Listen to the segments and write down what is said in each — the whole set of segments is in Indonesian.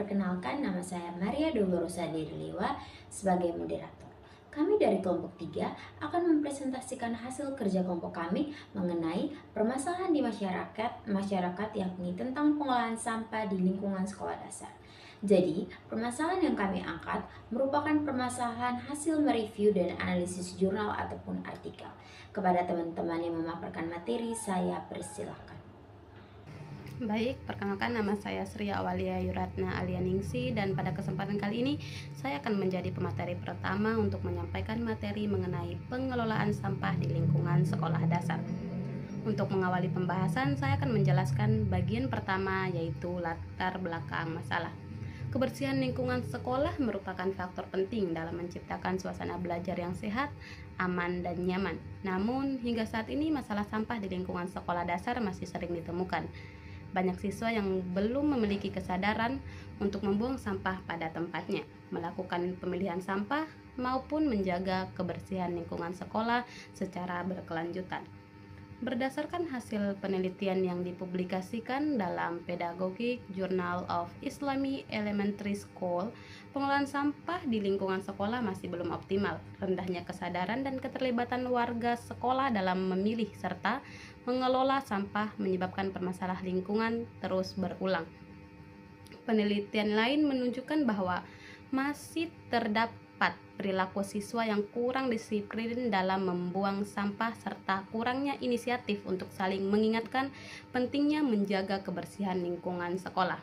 Perkenalkan, nama saya Maria Dolorosa Diriliwa sebagai moderator. Kami dari kelompok 3 akan mempresentasikan hasil kerja kelompok kami mengenai permasalahan di masyarakat yakni tentang pengolahan sampah di lingkungan sekolah dasar. Jadi, permasalahan yang kami angkat merupakan permasalahan hasil mereview dan analisis jurnal ataupun artikel. Kepada teman-teman yang memaparkan materi, saya persilahkan. Baik, perkenalkan nama saya Sri Awalia Yuratna Alianingsi dan pada kesempatan kali ini saya akan menjadi pemateri pertama untuk menyampaikan materi mengenai pengelolaan sampah di lingkungan sekolah dasar. Untuk mengawali pembahasan, saya akan menjelaskan bagian pertama yaitu latar belakang masalah. Kebersihan lingkungan sekolah merupakan faktor penting dalam menciptakan suasana belajar yang sehat, aman, dan nyaman. Namun, hingga saat ini masalah sampah di lingkungan sekolah dasar masih sering ditemukan. Banyak siswa yang belum memiliki kesadaran untuk membuang sampah pada tempatnya, melakukan pemilihan sampah, maupun menjaga kebersihan lingkungan sekolah secara berkelanjutan. Berdasarkan hasil penelitian yang dipublikasikan dalam Pedagogic Journal of Islamic Elementary School, pengelolaan sampah di lingkungan sekolah masih belum optimal. Rendahnya kesadaran dan keterlibatan warga sekolah dalam memilih serta mengelola sampah menyebabkan permasalahan lingkungan terus berulang. Penelitian lain menunjukkan bahwa masih terdapat perilaku siswa yang kurang disiplin dalam membuang sampah serta kurangnya inisiatif untuk saling mengingatkan pentingnya menjaga kebersihan lingkungan sekolah.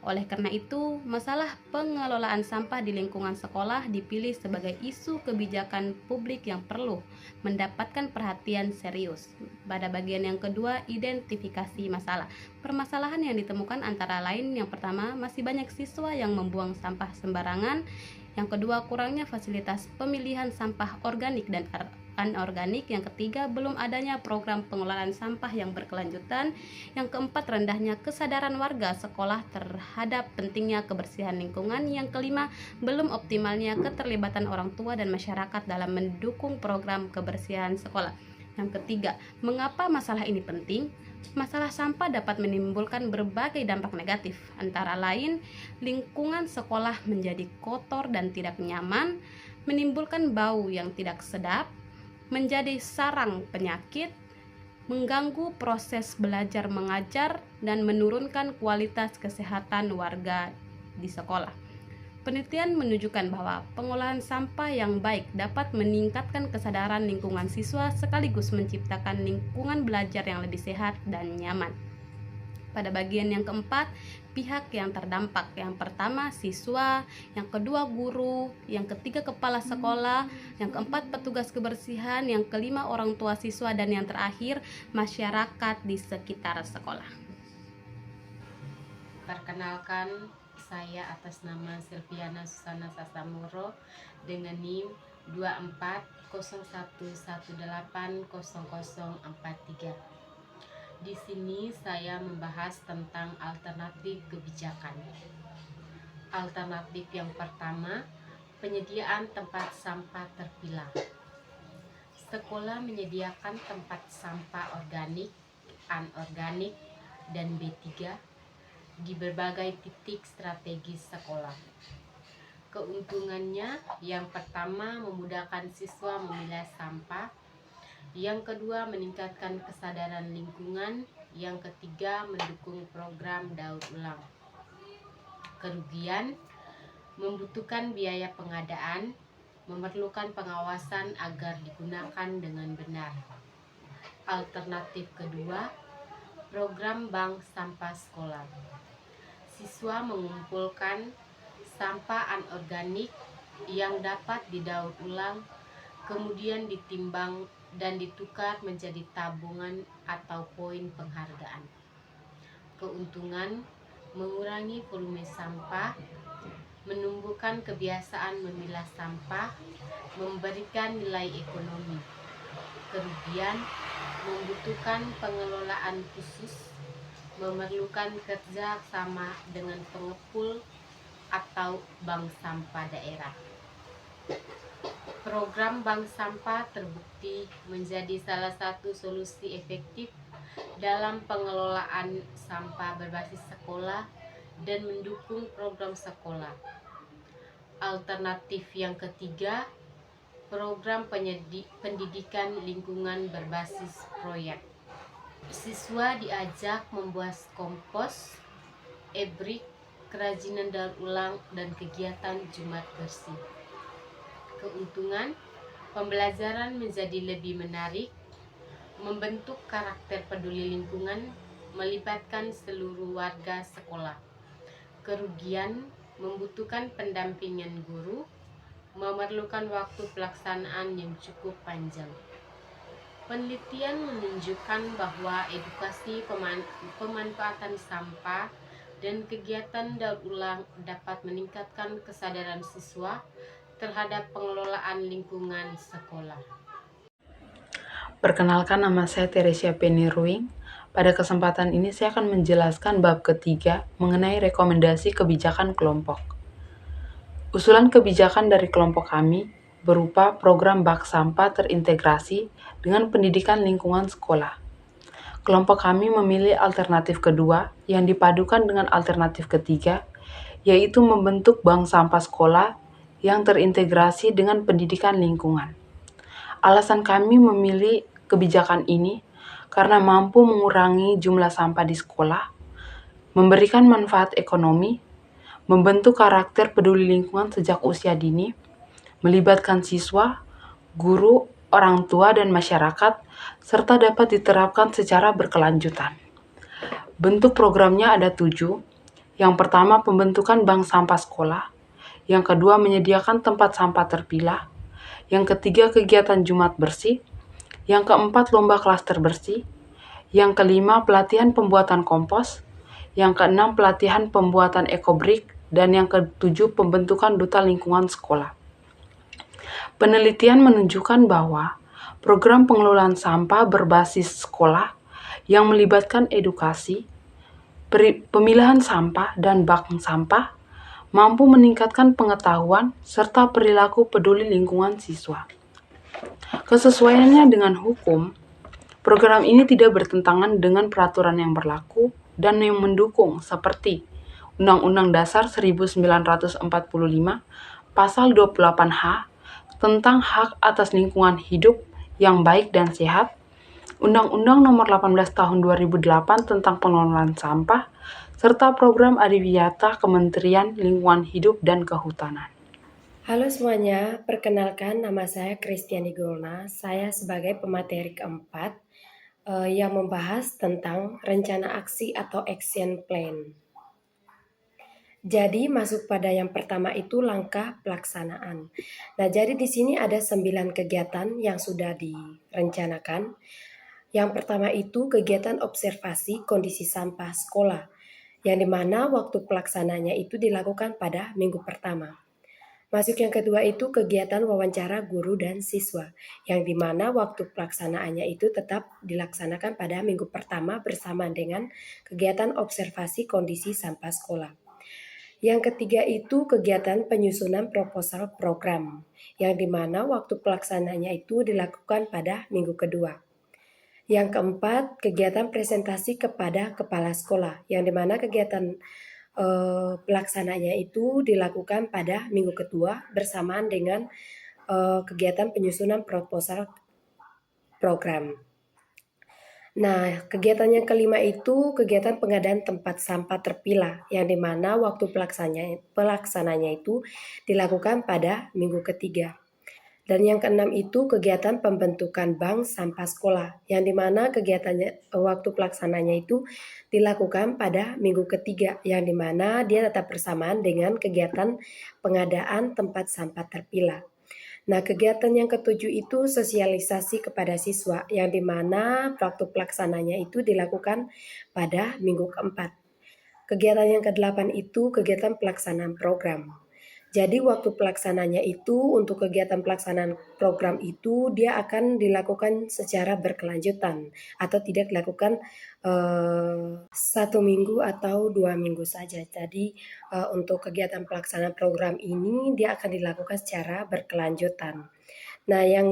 Oleh karena itu, masalah pengelolaan sampah di lingkungan sekolah dipilih sebagai isu kebijakan publik yang perlu mendapatkan perhatian serius. Pada bagian yang kedua, identifikasi masalah. Permasalahan yang ditemukan antara lain yang pertama, masih banyak siswa yang membuang sampah sembarangan. Yang kedua, kurangnya fasilitas pemilihan sampah organik dan anorganik. Yang ketiga, belum adanya program pengelolaan sampah yang berkelanjutan. Yang keempat, rendahnya kesadaran warga sekolah terhadap pentingnya kebersihan lingkungan. Yang kelima, belum optimalnya keterlibatan orang tua dan masyarakat dalam mendukung program kebersihan sekolah. Yang ketiga, mengapa masalah ini penting? Masalah sampah dapat menimbulkan berbagai dampak negatif, antara lain lingkungan sekolah menjadi kotor dan tidak nyaman, menimbulkan bau yang tidak sedap, menjadi sarang penyakit, mengganggu proses belajar mengajar, dan menurunkan kualitas kesehatan warga di sekolah. Penelitian menunjukkan bahwa pengolahan sampah yang baik dapat meningkatkan kesadaran lingkungan siswa sekaligus menciptakan lingkungan belajar yang lebih sehat dan nyaman. Pada bagian yang keempat, pihak yang terdampak. Yang pertama, siswa, yang kedua, guru, yang ketiga, kepala sekolah, yang keempat, petugas kebersihan, yang kelima, orang tua siswa, dan yang terakhir, masyarakat di sekitar sekolah. Perkenalkan, saya atas nama Silviana Susana Sasamuro dengan NIM 2401180043. Di sini saya membahas tentang alternatif kebijakan. Alternatif yang pertama, penyediaan tempat sampah terpilah. Sekolah menyediakan tempat sampah organik, anorganik, dan B3 di berbagai titik strategis sekolah. Keuntungannya, yang pertama memudahkan siswa memilah sampah, yang kedua meningkatkan kesadaran lingkungan, yang ketiga mendukung program daur ulang. Kerugian, membutuhkan biaya pengadaan, memerlukan pengawasan agar digunakan dengan benar. Alternatif kedua, program bank sampah sekolah. Siswa mengumpulkan sampah anorganik yang dapat didaur ulang, kemudian ditimbang dan ditukar menjadi tabungan atau poin penghargaan. Keuntungan, mengurangi volume sampah, menumbuhkan kebiasaan memilah sampah, memberikan nilai ekonomi. Kerugian, membutuhkan pengelolaan khusus, memerlukan kerja sama dengan pengepul atau bank sampah daerah. Program bank sampah terbukti menjadi salah satu solusi efektif dalam pengelolaan sampah berbasis sekolah dan mendukung program sekolah. Alternatif yang ketiga, program pendidikan lingkungan berbasis proyek. Siswa diajak membuat kompos, ebrik, kerajinan daur ulang, dan kegiatan Jumat bersih. Keuntungan, pembelajaran menjadi lebih menarik, membentuk karakter peduli lingkungan, melibatkan seluruh warga sekolah. Kerugian, membutuhkan pendampingan guru, memerlukan waktu pelaksanaan yang cukup panjang. Penelitian menunjukkan bahwa edukasi pemanfaatan sampah dan kegiatan daur ulang dapat meningkatkan kesadaran siswa terhadap pengelolaan lingkungan sekolah. Perkenalkan, nama saya Teresia Peniruing. Pada kesempatan ini saya akan menjelaskan bab ketiga mengenai rekomendasi kebijakan kelompok. Usulan kebijakan dari kelompok kami berupa program bak sampah terintegrasi dengan pendidikan lingkungan sekolah. Kelompok kami memilih alternatif kedua yang dipadukan dengan alternatif ketiga, yaitu membentuk bank sampah sekolah yang terintegrasi dengan pendidikan lingkungan. Alasan kami memilih kebijakan ini karena mampu mengurangi jumlah sampah di sekolah, memberikan manfaat ekonomi, membentuk karakter peduli lingkungan sejak usia dini, melibatkan siswa, guru, orang tua, dan masyarakat, serta dapat diterapkan secara berkelanjutan. Bentuk programnya ada 7. Yang pertama, pembentukan bank sampah sekolah. Yang kedua, menyediakan tempat sampah terpilah. Yang ketiga, kegiatan Jumat bersih. Yang keempat, lomba klaster bersih. Yang kelima, pelatihan pembuatan kompos. Yang keenam, pelatihan pembuatan ekobrik. Dan yang ketujuh, pembentukan duta lingkungan sekolah. Penelitian menunjukkan bahwa program pengelolaan sampah berbasis sekolah yang melibatkan edukasi, pemilahan sampah, dan bak sampah mampu meningkatkan pengetahuan serta perilaku peduli lingkungan siswa. Kesesuaiannya dengan hukum, program ini tidak bertentangan dengan peraturan yang berlaku dan yang mendukung seperti Undang-Undang Dasar 1945 Pasal 28H tentang hak atas lingkungan hidup yang baik dan sehat, Undang-Undang Nomor 18 Tahun 2008 tentang pengelolaan sampah, serta program Adiwiyata Kementerian Lingkungan Hidup dan Kehutanan. Halo semuanya, perkenalkan nama saya Kristiani Golna. Saya sebagai pemateri keempat yang membahas tentang rencana aksi atau action plan. Jadi masuk pada yang pertama itu langkah pelaksanaan. Nah, jadi di sini ada 9 kegiatan yang sudah direncanakan. Yang pertama itu kegiatan observasi kondisi sampah sekolah, yang dimana waktu pelaksananya itu dilakukan pada minggu pertama. Masuk yang kedua itu kegiatan wawancara guru dan siswa, yang dimana waktu pelaksanaannya itu tetap dilaksanakan pada minggu pertama bersama dengan kegiatan observasi kondisi sampah sekolah. Yang ketiga itu kegiatan penyusunan proposal program, yang dimana waktu pelaksananya itu dilakukan pada minggu kedua. Yang keempat, kegiatan presentasi kepada kepala sekolah, yang dimana kegiatan pelaksananya itu dilakukan pada minggu kedua bersamaan dengan kegiatan penyusunan proposal program. Nah, kegiatan yang kelima itu kegiatan pengadaan tempat sampah terpilah, yang dimana waktu pelaksananya itu dilakukan pada minggu ketiga. Dan yang keenam itu kegiatan pembentukan bank sampah sekolah, yang dimana waktu pelaksananya itu dilakukan pada minggu ketiga, yang dimana dia tetap bersamaan dengan kegiatan pengadaan tempat sampah terpilah. Nah, kegiatan yang ketujuh itu sosialisasi kepada siswa, yang dimana waktu pelaksananya itu dilakukan pada minggu keempat. Kegiatan yang kedelapan itu kegiatan pelaksanaan program. Jadi waktu pelaksananya itu untuk kegiatan pelaksanaan program itu dia akan dilakukan secara berkelanjutan atau tidak dilakukan 1 minggu atau 2 minggu saja. Jadi untuk kegiatan pelaksanaan program ini dia akan dilakukan secara berkelanjutan. Nah, yang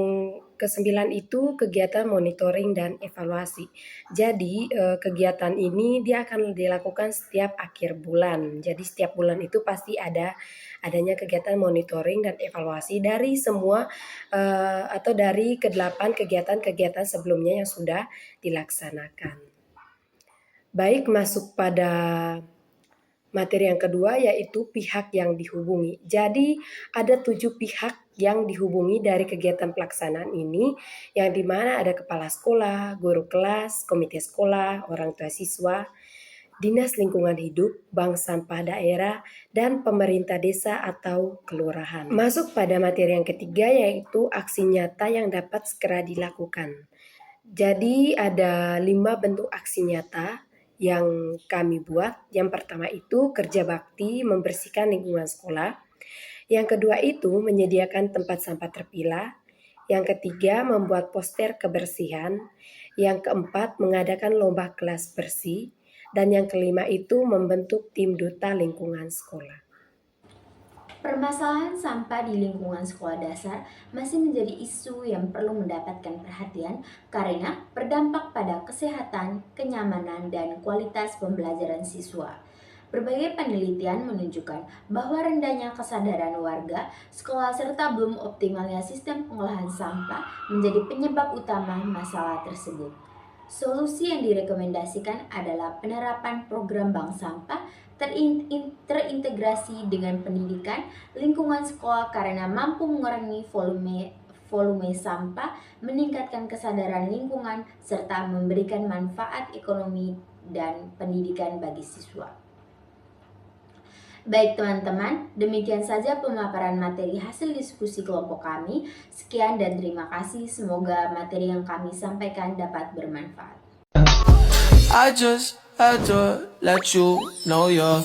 ke-9 itu kegiatan monitoring dan evaluasi. Jadi, kegiatan ini dia akan dilakukan setiap akhir bulan. Jadi setiap bulan itu pasti adanya kegiatan monitoring dan evaluasi dari semua atau dari ke-8 kegiatan-kegiatan sebelumnya yang sudah dilaksanakan. Baik, masuk pada materi yang kedua yaitu pihak yang dihubungi. Jadi ada 7 pihak yang dihubungi dari kegiatan pelaksanaan ini, yang dimana ada kepala sekolah, guru kelas, komite sekolah, orang tua siswa, dinas lingkungan hidup, bank sampah daerah, dan pemerintah desa atau kelurahan. Masuk pada materi yang ketiga yaitu aksi nyata yang dapat segera dilakukan. Jadi ada 5 bentuk aksi nyata yang kami buat. Yang pertama itu kerja bakti membersihkan lingkungan sekolah. Yang kedua itu menyediakan tempat sampah terpilah. Yang ketiga membuat poster kebersihan. Yang keempat mengadakan lomba kelas bersih. Dan yang kelima itu membentuk tim duta lingkungan sekolah. Permasalahan sampah di lingkungan sekolah dasar masih menjadi isu yang perlu mendapatkan perhatian karena berdampak pada kesehatan, kenyamanan, dan kualitas pembelajaran siswa. Berbagai penelitian menunjukkan bahwa rendahnya kesadaran warga sekolah serta belum optimalnya sistem pengolahan sampah menjadi penyebab utama masalah tersebut. Solusi yang direkomendasikan adalah penerapan program bank sampah terintegrasi dengan pendidikan lingkungan sekolah karena mampu mengurangi volume sampah, meningkatkan kesadaran lingkungan, serta memberikan manfaat ekonomi dan pendidikan bagi siswa. Baik teman-teman, demikian saja pemaparan materi hasil diskusi kelompok kami. Sekian dan terima kasih, semoga materi yang kami sampaikan dapat bermanfaat. I just had to let you know you're